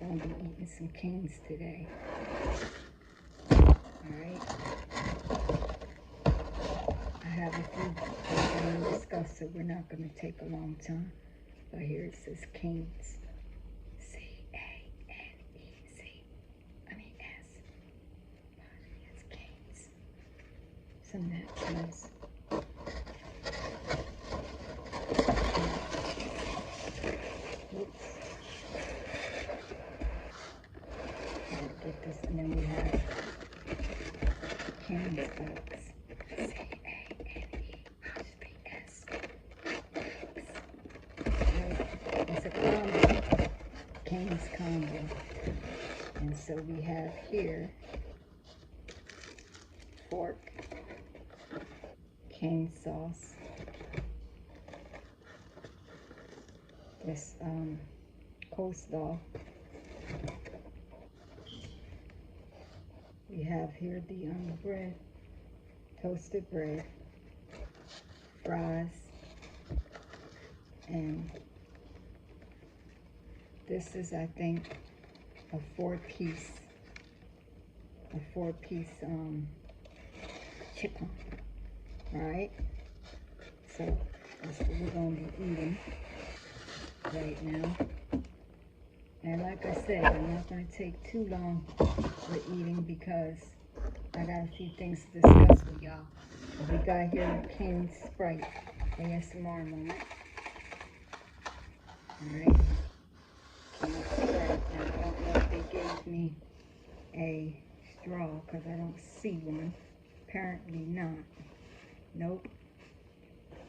gonna be eating some canes today. Alright. I have a few things I want to discuss, so we're not gonna take a long time. But here it says canes. C-A-N-E-C. I mean S. It's canes. Some napkins. Oops. Get this, and then we have cane spokes. C-A-N-E-S. It's a combo. Cane's combo. And so we have here fork, cane sauce, this coleslaw. We have here the bread, toasted bread, fries, and this is, I think, a four-piece chicken, right? So that's what we're going to be eating right now. And like I said, I'm not going to take too long with eating because I got a few things to discuss with y'all. We got here Cane Sprite ASMR moment. Alright. Cane Sprite. Now, I don't know if they gave me a straw because I don't see one. Apparently not. Nope.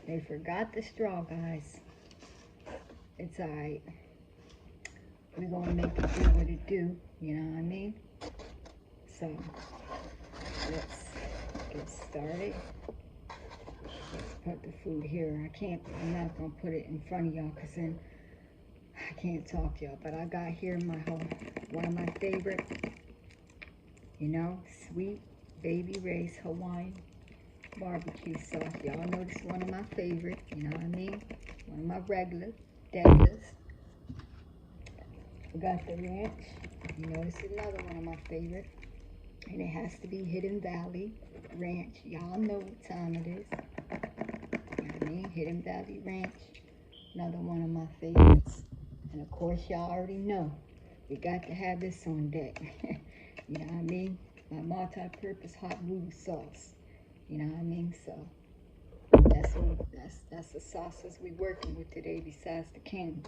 They forgot the straw, guys. It's alright. We're going to make it do what it do. You know what I mean? So, let's get started. Let's put the food here. I'm not going to put it in front of y'all because then I can't talk to y'all. But I got here one of my favorite, Sweet Baby Ray's Hawaiian barbecue sauce. Y'all know this is one of my favorite, you know what I mean? One of my regulars. We got the ranch. This is another one of my favorite. And it has to be Hidden Valley Ranch. Y'all know what time it is. You know what I mean? Hidden Valley Ranch. Another one of my favorites. And of course, y'all already know. We got to have this on deck. You know what I mean? My multi-purpose hot voodoo sauce. You know what I mean? So that's the sauces we working with today besides the canes.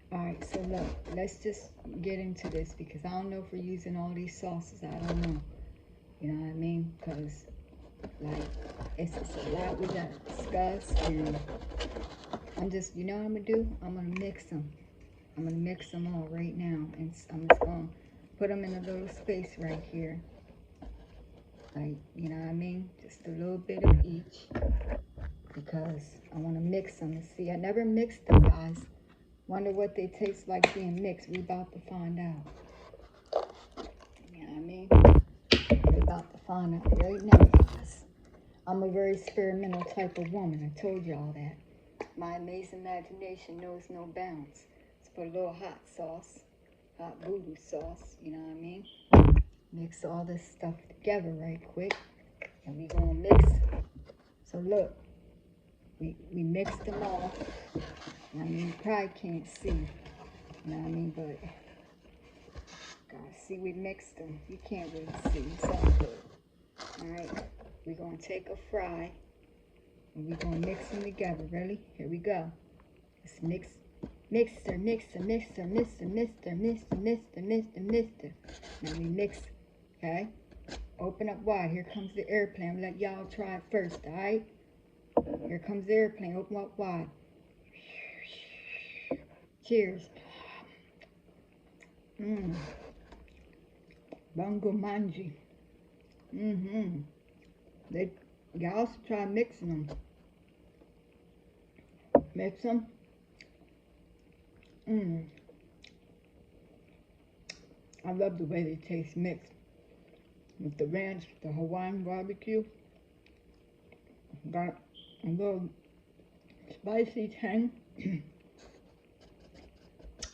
Alright, so look, let's just get into this because I don't know if we're using all these sauces. I don't know. You know what I mean? Because, like, it's just a lot we got to discuss. And I'm just, you know what I'm going to do? I'm going to mix them. I'm going to mix them all right now. And I'm just going to put them in a little space right here. Like, you know what I mean? Just a little bit of each. Because I want to mix them. And see, I never mixed them, guys. Wonder what they taste like being mixed. We about to find out. You know what I mean? We about to find out right now, guys. I'm a very experimental type of woman. I told y'all that. My amazing imagination knows no bounds. Let's put a little hot sauce. Hot voodoo sauce. You know what I mean? Mix all this stuff together right quick. And we gonna mix. So look. We mixed them all. I mean, you probably can't see, you know what I mean, but, guys, see, we mixed them. You can't really see. It's all good. All right, we're going to take a fry, and we're going to mix them together. Ready? Here we go. Let's mix. Mixer. Now we mix, okay? Open up wide. Here comes the airplane. I'm going to let y'all try it first, all right? Here comes the airplane. Open up wide. Cheers. Bungo manji. Y'all should try mixing them. Mix them. I love the way they taste mixed. With the ranch, the Hawaiian barbecue. Got a little spicy tang. A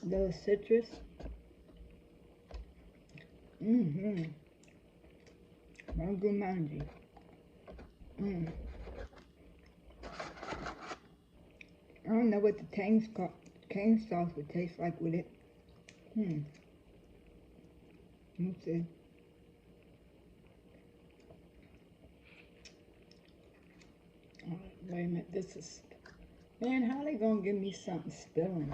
little citrus. Mm-hmm. Mango manji. Mm. I don't know what the cane sauce would taste like with it. Hmm. Let's see. Wait a minute. This is... Man, how they gonna give me something spilling?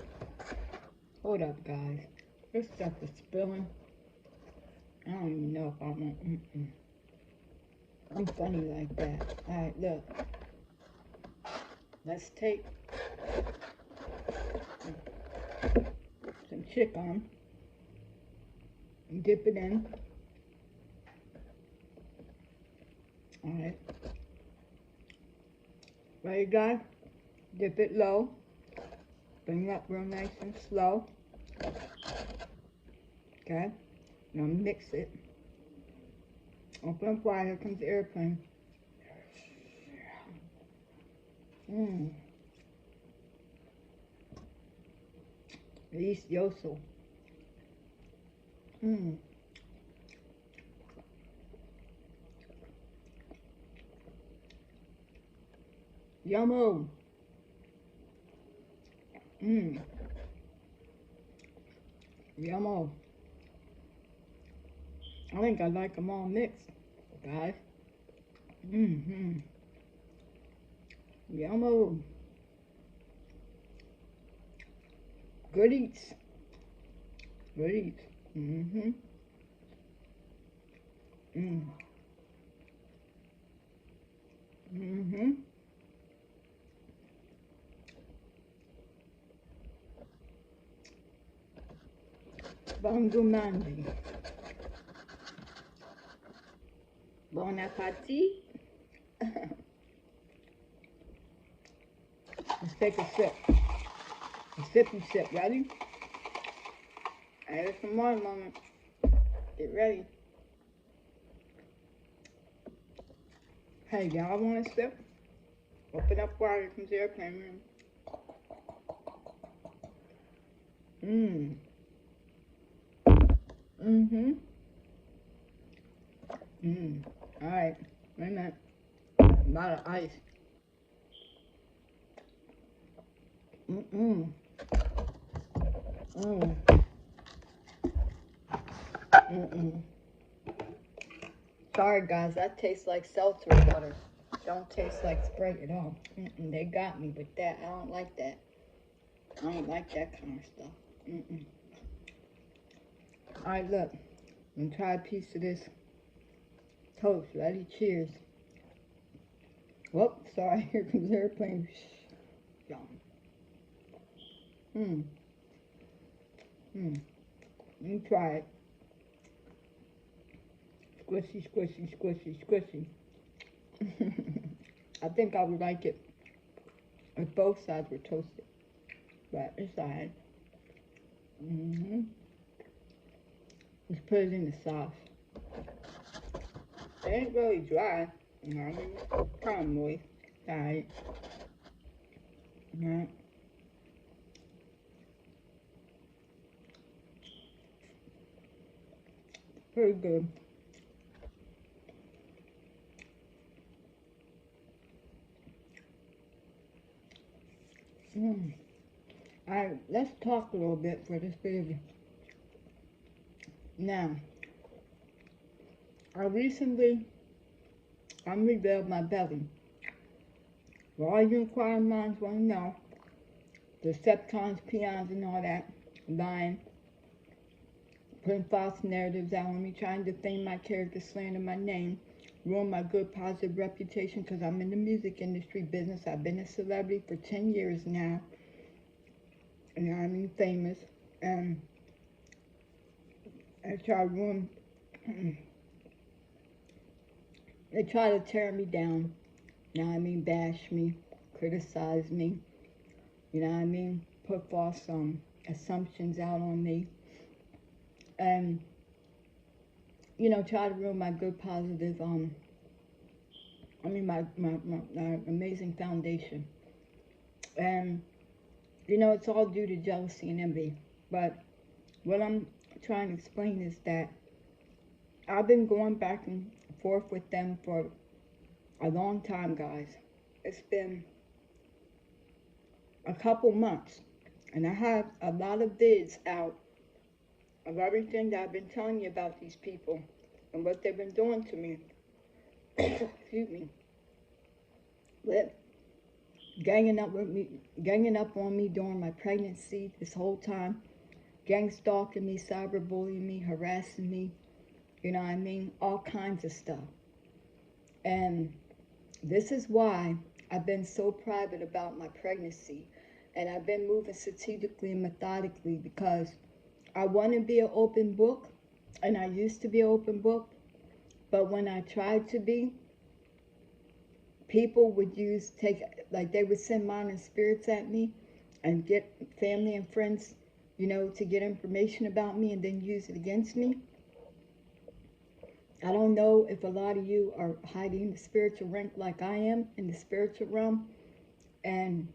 Hold up, guys. This stuff is spilling. I don't even know if I want... I'm funny like that. Alright, look. Let's take some chicken and dip it in. Alright. Ready, guys? Dip it low. Bring it up real nice and slow. Okay? Now mix it. Open up wide. Here comes the airplane. Mmm. Delicioso. Mmm. Yummo. Mmm. Yummo. I think I like them all mixed, guys. Mm-hmm. Yummo. Good eats. Good eats. Mm-hmm. Mm. Mm-hmm. Bonjour, Mandy. Bon appetit. Let's take a sip. A sippy sip. Ready? Add some more moment. Get ready. Hey, y'all want a sip? Open up wide. Comes the airplane. Mmm. Mm-hmm. Mmm. Alright. Wait a minute. A lot of ice. Mm-mm. Mm. Mm-mm. Sorry, guys. That tastes like seltzer water. Don't taste like Sprite at all. Mm-mm. They got me with that. I don't like that. I don't like that kind of stuff. Mm-mm. Alright, look. I'm gonna try a piece of this toast. Ready? Cheers. Whoop, sorry. Here comes the airplane. Yum. Mmm. Mmm. Let me try it. Squishy, squishy, squishy, squishy. I think I would like it if both sides were toasted. But it's alright. Mm-hmm. Let's put it in the sauce. It ain't really dry. You know what I mean? It's kind of moist. Alright. Alright. Pretty good. Mm. Alright, let's talk a little bit for this video. Now, I recently unrevealed my belly. For all you inquiring minds want to know, Decepticons, peons, and all that, lying, putting false narratives out on me, trying to defame my character, slander my name, ruin my good, positive reputation because I'm in the music industry business. I've been a celebrity for 10 years now. You know, I'm famous. And they try to ruin, they try to tear me down. You know what I mean? Bash me, criticize me. You know what I mean? Put false assumptions out on me. And, you know, try to ruin my good, positive, my amazing foundation. And, you know, it's all due to jealousy and envy. But what I'm trying to explain is that I've been going back and forth with them for a long time, guys. It's been a couple months, and I have a lot of vids out of everything that I've been telling you about these people and what they've been doing to me. Excuse me. With ganging up on me during my pregnancy this whole time, gang stalking me, cyberbullying me, harassing me, you know what I mean? All kinds of stuff. And this is why I've been so private about my pregnancy. And I've been moving strategically and methodically because I want to be an open book. And I used to be an open book. But when I tried to be, people would they would send minor spirits at me and get family and friends, to get information about me and then use it against me. I don't know if a lot of you are hiding the spiritual rank like I am in the spiritual realm. And,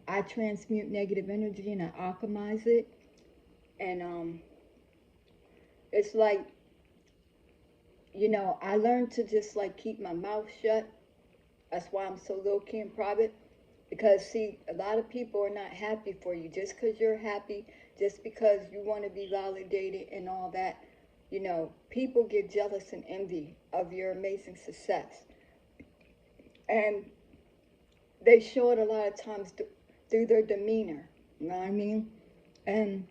I transmute negative energy and I alchemize it. And it's like, I learned to just keep my mouth shut. That's why I'm so low key and private. Because, see, a lot of people are not happy for you. Just because you're happy, just because you want to be validated and all that, people get jealous and envy of your amazing success. And they show it a lot of times through their demeanor. You know what I mean? And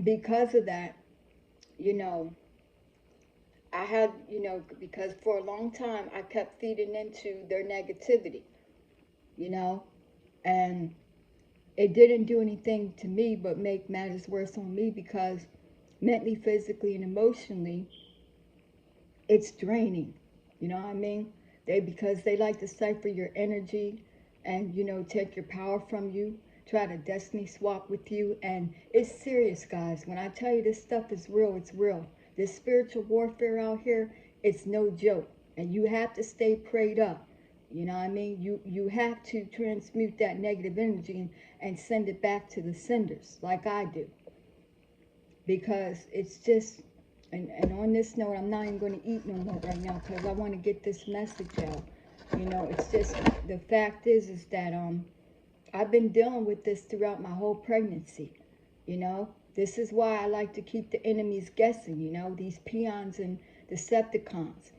because of that, I had, because for a long time I kept feeding into their negativity, and it didn't do anything to me but make matters worse on me because mentally, physically, and emotionally, it's draining. You know what I mean? Because they like to cipher your energy and, take your power from you, try to destiny swap with you. And it's serious, guys. When I tell you this stuff is real, it's real. This spiritual warfare out here, it's no joke. And you have to stay prayed up. You know what I mean? You have to transmute that negative energy and send it back to the senders like I do. Because it's just, and on this note, I'm not even going to eat no more right now because I want to get this message out. It's just, the fact is that I've been dealing with this throughout my whole pregnancy. This is why I like to keep the enemies guessing, these peons and Decepticons,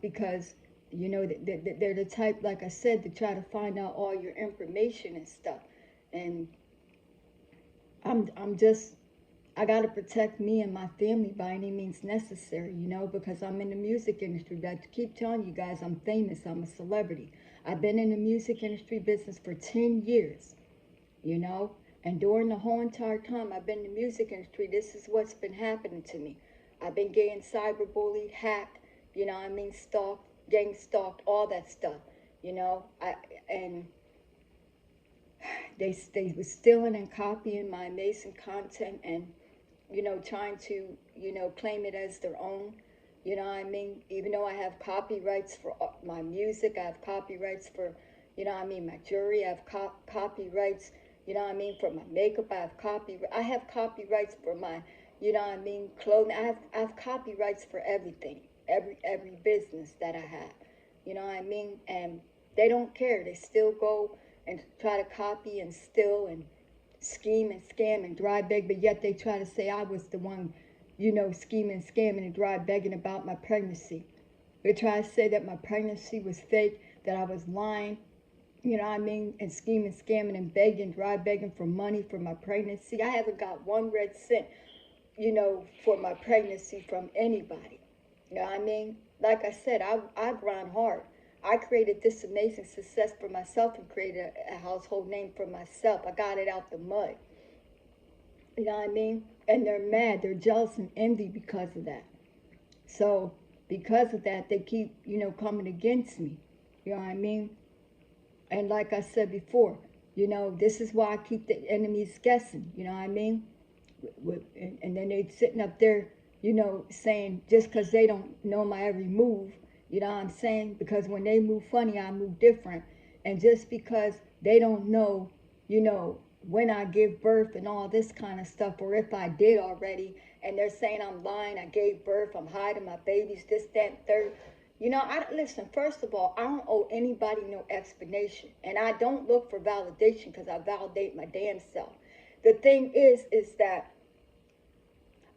because, they're the type, like I said, to try to find out all your information and stuff. And I got to protect me and my family by any means necessary, because I'm in the music industry. I keep telling you guys I'm famous. I'm a celebrity. I've been in the music industry business for 10 years, and during the whole entire time I've been in the music industry, this is what's been happening to me. I've been getting cyberbullied, hacked, stalked, gang stalked, all that stuff, and they were stealing and copying my amazing content and trying to, claim it as their own. Even though I have copyrights for my music, I have copyrights for, my jewelry, I have copyrights, for my makeup, I have copyrights for my, clothing. I have copyrights for everything, every business that I have, and they don't care. They still go and try to copy and steal and scheme and scam and dry beg, but yet they try to say I was the one, scheming, scamming, and dry begging about my pregnancy. They try to say that my pregnancy was fake, that I was lying, and scheming, scamming, and begging, dry begging for money for my pregnancy. I haven't got one red cent, for my pregnancy from anybody. Like I said, I grind hard. I created this amazing success for myself and created a household name for myself. I got it out the mud. And they're mad. They're jealous and envy because of that. So because of that, they keep, coming against me. And like I said before, this is why I keep the enemies guessing. And then they sitting up there, saying just because they don't know my every move, because when they move funny, I move different. And just because they don't know, when I give birth and all this kind of stuff, or if I did already, and they're saying I'm lying, I gave birth, I'm hiding my babies, this, that, and third. You know, listen, first of all, I don't owe anybody no explanation. And I don't look for validation because I validate my damn self. The thing is that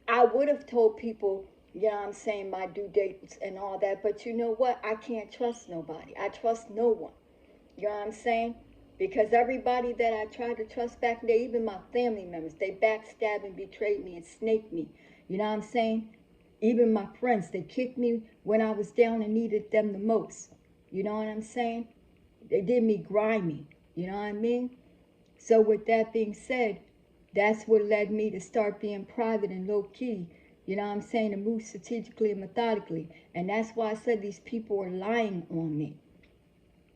I would have told people, you know what I'm saying, my due dates and all that. But you know what? I can't trust nobody. I trust no one. You know what I'm saying? Because everybody that I tried to trust back then, even my family members, they backstabbed and betrayed me and snaked me. You know what I'm saying? Even my friends, they kicked me when I was down and needed them the most. You know what I'm saying? They did me grimy. You know what I mean? So with that being said, that's what led me to start being private and low key. You know what I'm saying? To move strategically and methodically. And that's why I said these people are lying on me.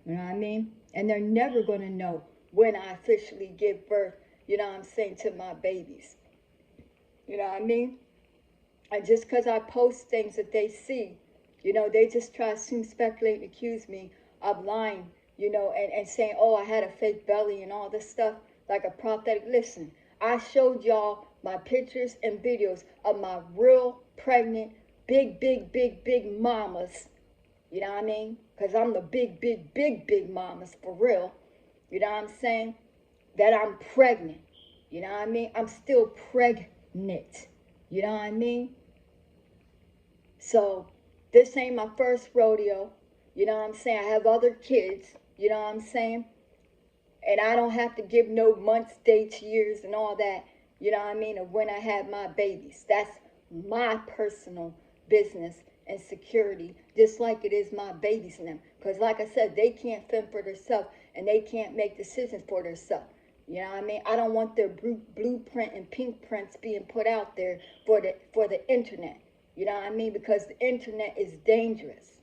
You know what I mean? And they're never going to know when I officially give birth, you know what I'm saying, to my babies. You know what I mean? And just because I post things that they see, you know, they just try to assume, speculate, and accuse me of lying, you know, and saying, oh, I had a fake belly and all this stuff, like a prosthetic. Listen, I showed y'all my pictures and videos of my real pregnant, big mamas. You know what I mean? Because I'm the big mamas for real. You know what I'm saying? That I'm pregnant. You know what I mean? I'm still pregnant. You know what I mean? So this ain't my first rodeo. You know what I'm saying? I have other kids. You know what I'm saying? And I don't have to give no months, dates, years, and all that. You know what I mean? Of when I had my babies. That's my personal business and security, just like it is my babies and them. Because like I said, they can't fend for themselves and they can't make decisions for themselves. You know what I mean? I don't want their blueprint and pink prints being put out there for the internet. You know what I mean? Because the internet is dangerous.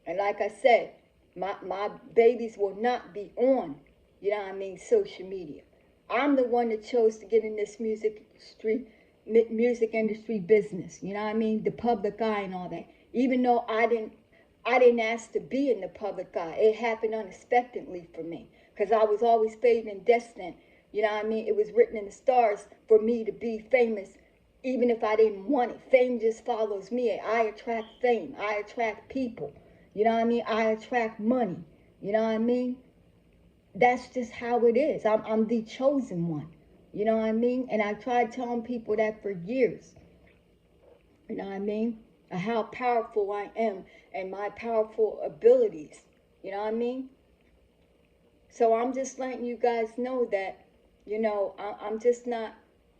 And like I said, my babies will not be on, you know what I mean, social media. I'm the one that chose to get in this music industry business. You know what I mean? The public eye and all that. Even though I didn't ask to be in the public eye. It happened unexpectedly for me. Because I was always fated and destined. You know what I mean? It was written in the stars for me to be famous, even if I didn't want it. Fame just follows me. I attract fame. I attract people. You know what I mean? I attract money. You know what I mean? That's just how it is. I'm the chosen one. You know what I mean? And I tried telling people that for years. You know what I mean? How powerful I am and my powerful abilities. You know what I mean? So I'm just letting you guys know that, you know, I'm just not,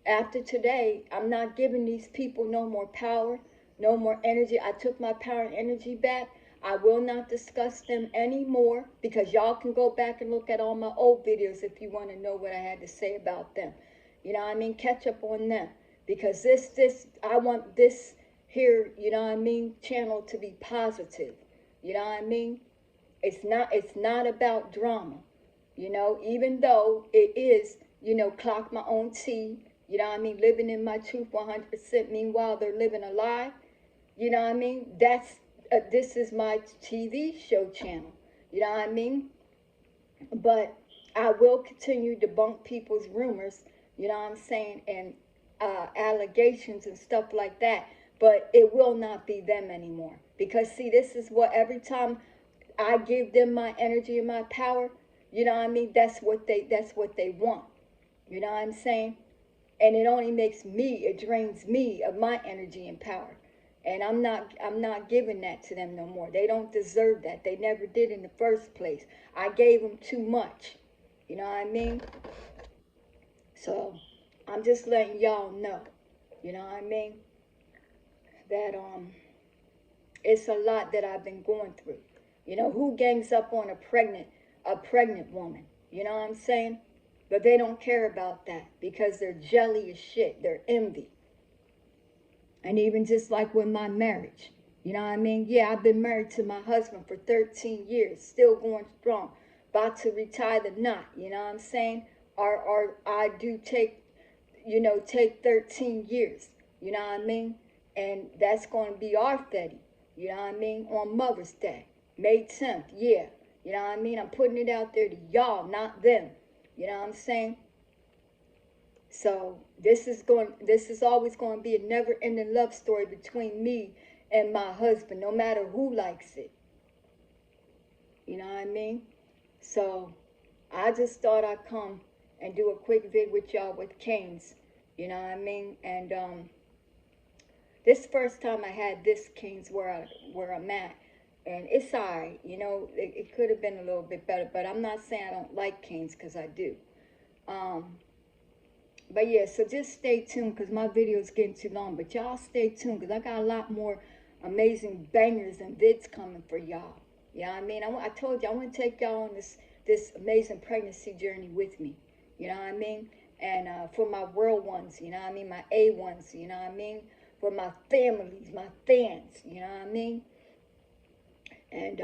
after today, I'm not giving these people no more power, no more energy. I took my power and energy back. I will not discuss them anymore because y'all can go back and look at all my old videos if you want to know what I had to say about them. You know what I mean? Catch up on them because I want this here, you know what I mean, channel to be positive. You know what I mean? It's not about drama. You know, even though it is, you know, clock my own tea, you know what I mean, living in my truth 100%, meanwhile they're living a lie, you know what I mean, this is my TV show channel, you know what I mean, but I will continue to debunk people's rumors, you know what I'm saying, and allegations and stuff like that, but it will not be them anymore, because see, this is what, every time I give them my energy and my power, you know what I mean? That's what they want. You know what I'm saying? And it only it drains me of my energy and power. And I'm not giving that to them no more. They don't deserve that. They never did in the first place. I gave them too much. You know what I mean? So I'm just letting y'all know. You know what I mean? That it's a lot that I've been going through. You know, who gangs up on a pregnant woman? You know what I'm saying? But they don't care about that because they're jelly as shit. They're envy. And even just like with my marriage, you know what I mean? Yeah, I've been married to my husband for 13 years, still going strong, about to retire the knot, you know what I'm saying? Or I do take 13 years, you know what I mean? And that's going to be our Fetty, you know what I mean, on Mother's Day, May 10th, yeah. You know what I mean? I'm putting it out there to y'all, not them. You know what I'm saying? So this is always going to be a never-ending love story between me and my husband, no matter who likes it. You know what I mean? So I just thought I'd come and do a quick vid with y'all with Canes. You know what I mean? And this first time I had this Canes where I'm at, and it's alright. You know, it could have been a little bit better, but I'm not saying I don't like Canes because I do. But yeah, so just stay tuned because my video is getting too long. But y'all stay tuned because I got a lot more amazing bangers and vids coming for y'all. You know what I mean? I told you I want to take y'all on this amazing pregnancy journey with me. You know what I mean? And for my world ones, you know what I mean? My A ones, you know what I mean? For my families, my fans, you know what I mean? And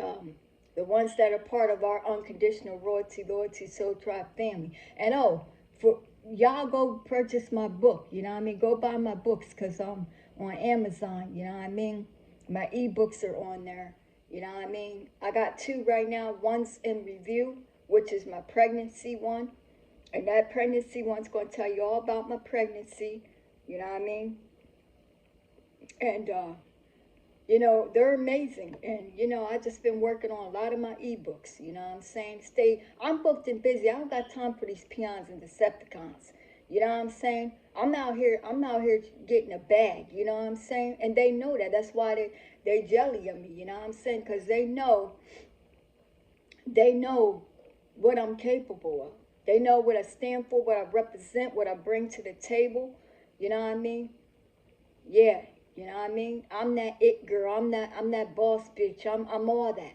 the ones that are part of our unconditional royalty, loyalty, soul tribe family. And for y'all go purchase my book, you know what I mean? Go buy my books because I'm on Amazon, you know what I mean? My ebooks are on there, you know what I mean? I got 2 right now. One's in review, which is my pregnancy one. And that pregnancy one's going to tell you all about my pregnancy, you know what I mean? And you know, they're amazing. And, you know, I just been working on a lot of my ebooks, you know what I'm saying? I'm booked and busy. I don't got time for these peons and Decepticons. You know what I'm saying? I'm out here getting a bag, you know what I'm saying? And they know that. That's why they jelly of me, you know what I'm saying? Because they know what I'm capable of. They know what I stand for, what I represent, what I bring to the table. You know what I mean? Yeah, you know what I mean? I'm that it girl. I'm that boss bitch. I'm all that.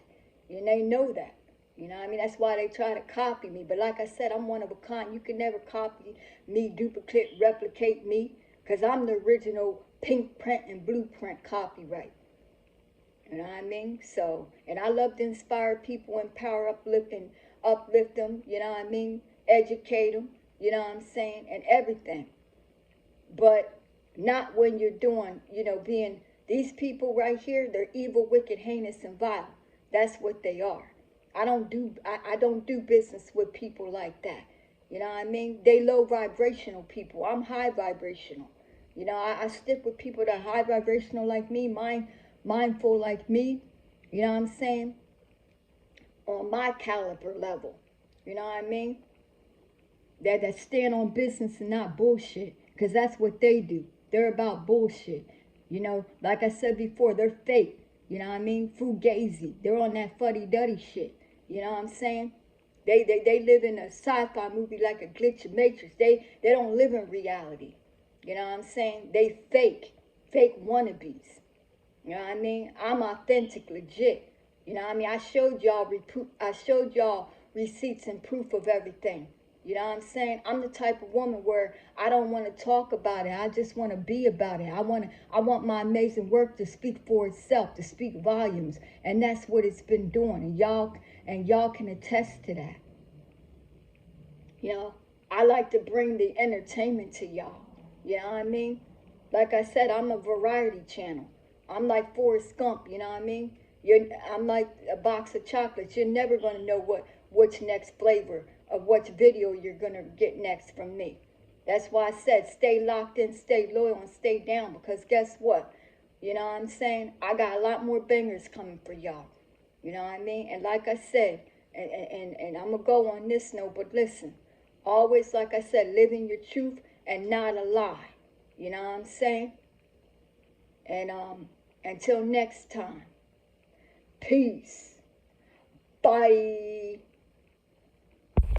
And they know that. You know what I mean? That's why they try to copy me. But like I said, I'm one of a kind. You can never copy me, duplicate, replicate me. Because I'm the original pink print and blueprint copyright. You know what I mean? So, and I love to inspire people, empower, uplift them. You know what I mean? Educate them. You know what I'm saying? And everything. But not when you're doing, you know, being these people right here. They're evil, wicked, heinous, and vile. That's what they are. I don't do business with people like that. You know what I mean? They low vibrational people. I'm high vibrational. You know, I stick with people that are high vibrational like me, mindful like me. You know what I'm saying? On my caliber level. You know what I mean? That stand on business and not bullshit. Because that's what they do. They're about bullshit. You know, like I said before, they're fake. You know what I mean? Fugazi. They're on that fuddy-duddy shit. You know what I'm saying? They live in a sci-fi movie like a glitch of Matrix. They don't live in reality. You know what I'm saying? They fake wannabes. You know what I mean? I'm authentic, legit. You know what I mean? I showed y'all receipts and proof of everything. You know what I'm saying? I'm the type of woman where I don't want to talk about it. I just want to be about it. I want my amazing work to speak for itself, to speak volumes, and that's what it's been doing. And y'all can attest to that. You know, I like to bring the entertainment to y'all. You know what I mean? Like I said, I'm a variety channel. I'm like Forrest Gump, you know what I mean? I'm like a box of chocolates. You're never going to know which next flavor of which video you're going to get next from me. That's why I said stay locked in, stay loyal, and stay down. Because guess what? You know what I'm saying? I got a lot more bangers coming for y'all. You know what I mean? And like I said, and I'm going to go on this note, but listen. Always, like I said, living your truth and not a lie. You know what I'm saying? And until next time, peace. Bye.